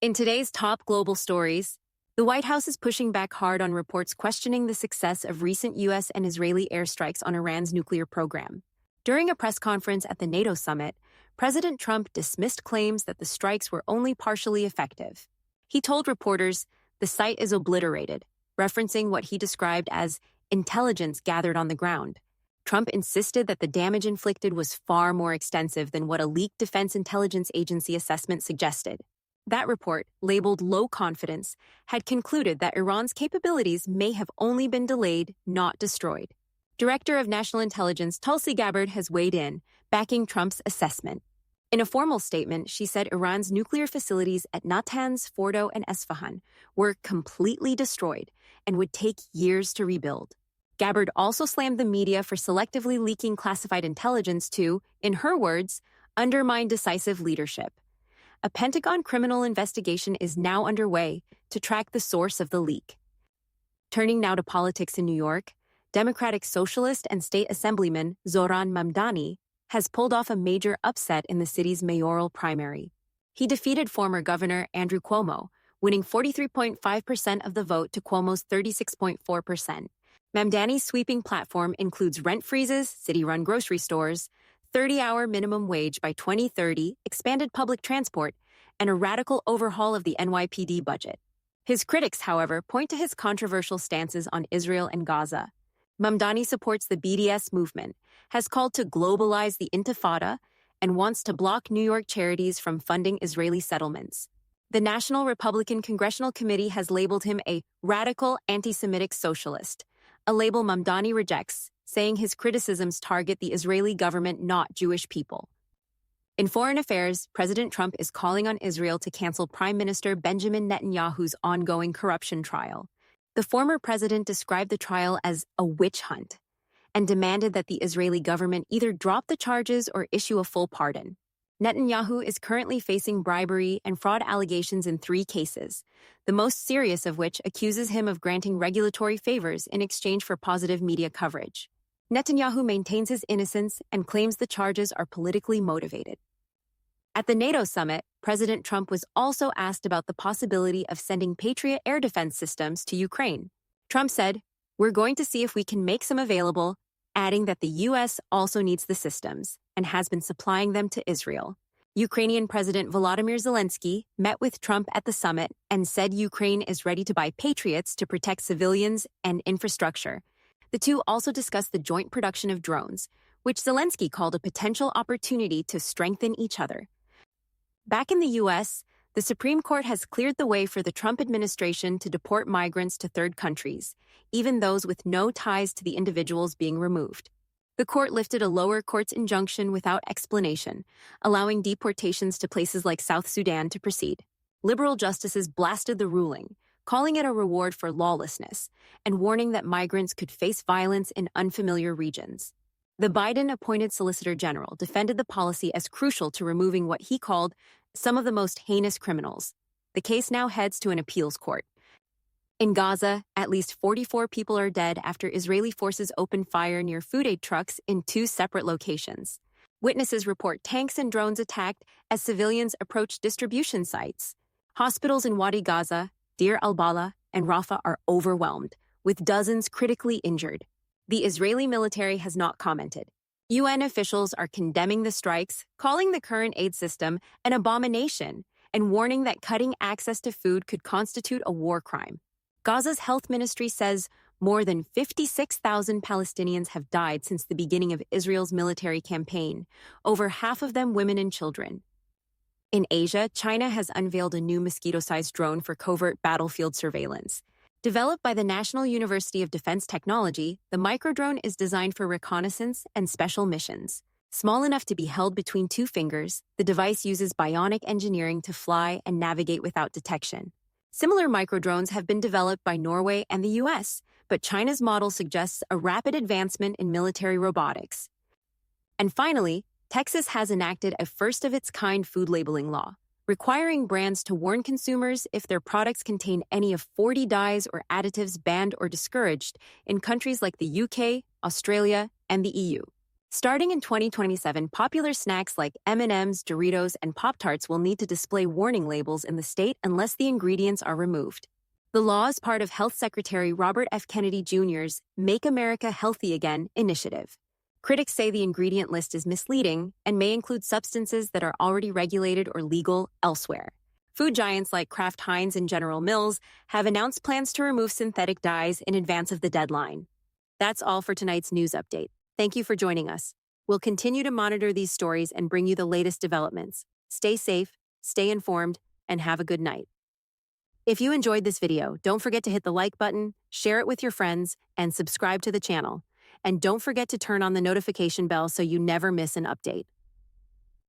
In today's top global stories, the White House is pushing back hard on reports questioning the success of recent U.S. and Israeli airstrikes on Iran's nuclear program. During a press conference at the NATO summit, President Trump dismissed claims that the strikes were only partially effective. He told reporters the site is obliterated, referencing what he described as intelligence gathered on the ground. Trump insisted that the damage inflicted was far more extensive than what a leaked Defense Intelligence Agency assessment suggested. That report, labeled low confidence, had concluded that Iran's capabilities may have only been delayed, not destroyed. Director of National Intelligence Tulsi Gabbard has weighed in, backing Trump's assessment. In a formal statement, she said Iran's nuclear facilities at Natanz, Fordo, and Esfahan were completely destroyed and would take years to rebuild. Gabbard also slammed the media for selectively leaking classified intelligence to, in her words, undermine decisive leadership. A Pentagon criminal investigation is now underway to track the source of the leak. Turning now to politics in New York, Democratic Socialist and State Assemblyman Zohran Mamdani has pulled off a major upset in the city's mayoral primary. He defeated former Governor Andrew Cuomo, winning 43.5% of the vote to Cuomo's 36.4%. Mamdani's sweeping platform includes rent freezes, city-run grocery stores, 30-hour minimum wage by 2030, expanded public transport, and a radical overhaul of the NYPD budget. His critics, however, point to his controversial stances on Israel and Gaza. Mamdani supports the BDS movement, has called to globalize the Intifada, and wants to block New York charities from funding Israeli settlements. The National Republican Congressional Committee has labeled him a radical anti-Semitic socialist, a label Mamdani rejects, saying his criticisms target the Israeli government, not Jewish people. In foreign affairs, President Trump is calling on Israel to cancel Prime Minister Benjamin Netanyahu's ongoing corruption trial. The former president described the trial as a witch hunt and demanded that the Israeli government either drop the charges or issue a full pardon. Netanyahu is currently facing bribery and fraud allegations in 3 cases, the most serious of which accuses him of granting regulatory favors in exchange for positive media coverage. Netanyahu maintains his innocence and claims the charges are politically motivated. At the NATO summit, President Trump was also asked about the possibility of sending Patriot air defense systems to Ukraine. Trump said, "We're going to see if we can make some available," adding that the U.S. also needs the systems and has been supplying them to Israel. Ukrainian President Volodymyr Zelenskyy met with Trump at the summit and said Ukraine is ready to buy Patriots to protect civilians and infrastructure. The two also discussed the joint production of drones, which Zelenskyy called a potential opportunity to strengthen each other. Back in the U.S., the Supreme Court has cleared the way for the Trump administration to deport migrants to third countries, even those with no ties to the individuals being removed. The court lifted a lower court's injunction without explanation, allowing deportations to places like South Sudan to proceed. Liberal justices blasted the ruling, calling it a reward for lawlessness, and warning that migrants could face violence in unfamiliar regions. The Biden-appointed Solicitor General defended the policy as crucial to removing what he called some of the most heinous criminals. The case now heads to an appeals court. In Gaza, at least 44 people are dead after Israeli forces opened fire near food aid trucks in 2 separate locations. Witnesses report tanks and drones attacked as civilians approach distribution sites. Hospitals in Wadi Gaza, Deir al-Balah, and Rafah are overwhelmed, with dozens critically injured. The Israeli military has not commented. UN officials are condemning the strikes, calling the current aid system an abomination, and warning that cutting access to food could constitute a war crime. Gaza's health ministry says more than 56,000 Palestinians have died since the beginning of Israel's military campaign, over half of them women and children. In Asia, China has unveiled a new mosquito-sized drone for covert battlefield surveillance. Developed by the National University of Defense Technology, the microdrone is designed for reconnaissance and special missions. Small enough to be held between 2 fingers, the device uses bionic engineering to fly and navigate without detection. Similar microdrones have been developed by Norway and the U.S., but China's model suggests a rapid advancement in military robotics. And finally, Texas has enacted a first-of-its-kind food labeling law, requiring brands to warn consumers if their products contain any of 40 dyes or additives banned or discouraged in countries like the UK, Australia, and the EU. Starting in 2027, popular snacks like M&Ms, Doritos, and Pop-Tarts will need to display warning labels in the state unless the ingredients are removed. The law is part of Health Secretary Robert F. Kennedy Jr.'s Make America Healthy Again initiative. Critics say the ingredient list is misleading and may include substances that are already regulated or legal elsewhere. Food giants like Kraft Heinz and General Mills have announced plans to remove synthetic dyes in advance of the deadline. That's all for tonight's news update. Thank you for joining us. We'll continue to monitor these stories and bring you the latest developments. Stay safe, stay informed, and have a good night. If you enjoyed this video, don't forget to hit the like button, share it with your friends, and subscribe to the channel. And don't forget to turn on the notification bell so you never miss an update.